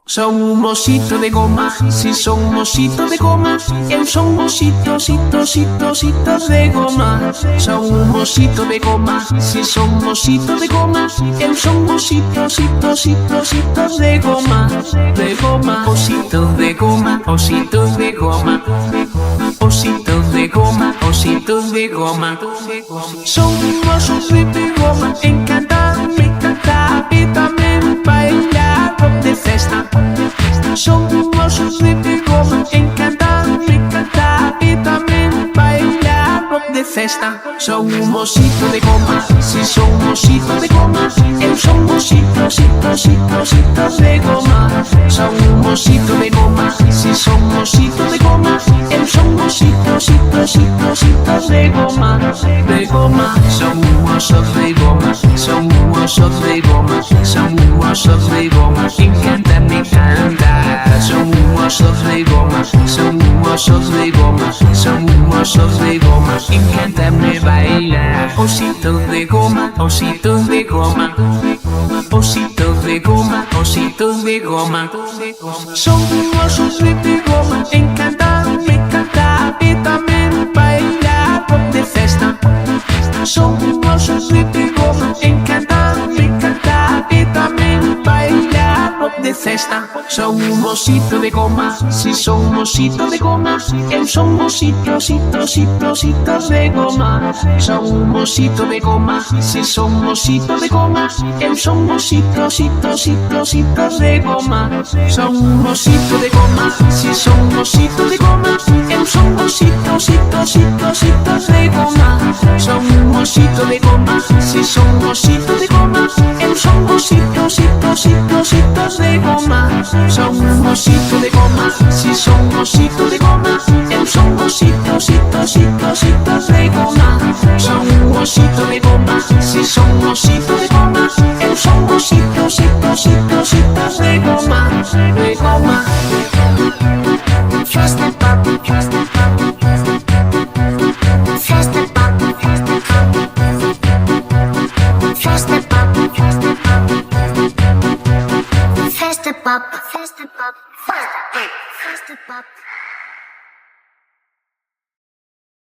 Son un mocito de goma, si son un mocito de goma. Eu son mocitos de goma. Son un mocito de goma, si son un mocito de goma. Eu son mocitos de goma. De goma, ositos de goma, ositos de goma. Ositos de goma, ositos de goma. Son osos de goma, encantados, me encanta y también bailar rock de festa. Son osos de goma, encantados, me encanta y también bailar rock de festa. Son un mocito de goma, si son un mocito de goma. Eu son mocitos de goma. Son un mocito de goma, si son un mocito de goma. Eu son mocitos de goma. De goma, son un oso de goma, son un oso de goma, son un oso de goma. Encanta, me encanta. Son un oso de goma, son un oso de goma, son un oso de goma. Encanta, me baila. Ositos de goma, ositos de goma. Ositos de goma, ositos de goma. Son osos de goma, encantados, me encanta y también bailar rock de festa. Son osos de goma, encantados, me encanta y también bailar rock de festa. Son un mocito de goma, si son un mocito de goma. Eu son mocitos de goma. Son un mocito de goma, si son un mocito de goma. Eu son mocitos de goma. Son un mocito de goma, si son un mocito de goma. Eu son mocitos de goma. Son un mocito de goma, si son un mocito de goma. Eu son mocitos de goma. Son un mocito de goma, si son un mocito de goma. Eu son mocitos de goma. Son un mocito de goma, si son un mocito de goma. Eu son mocitos de goma. De goma. Festa pop, festa pop, festa pop, festa pop, festa pop, festa pop, festa pop, festa pop, festa pop.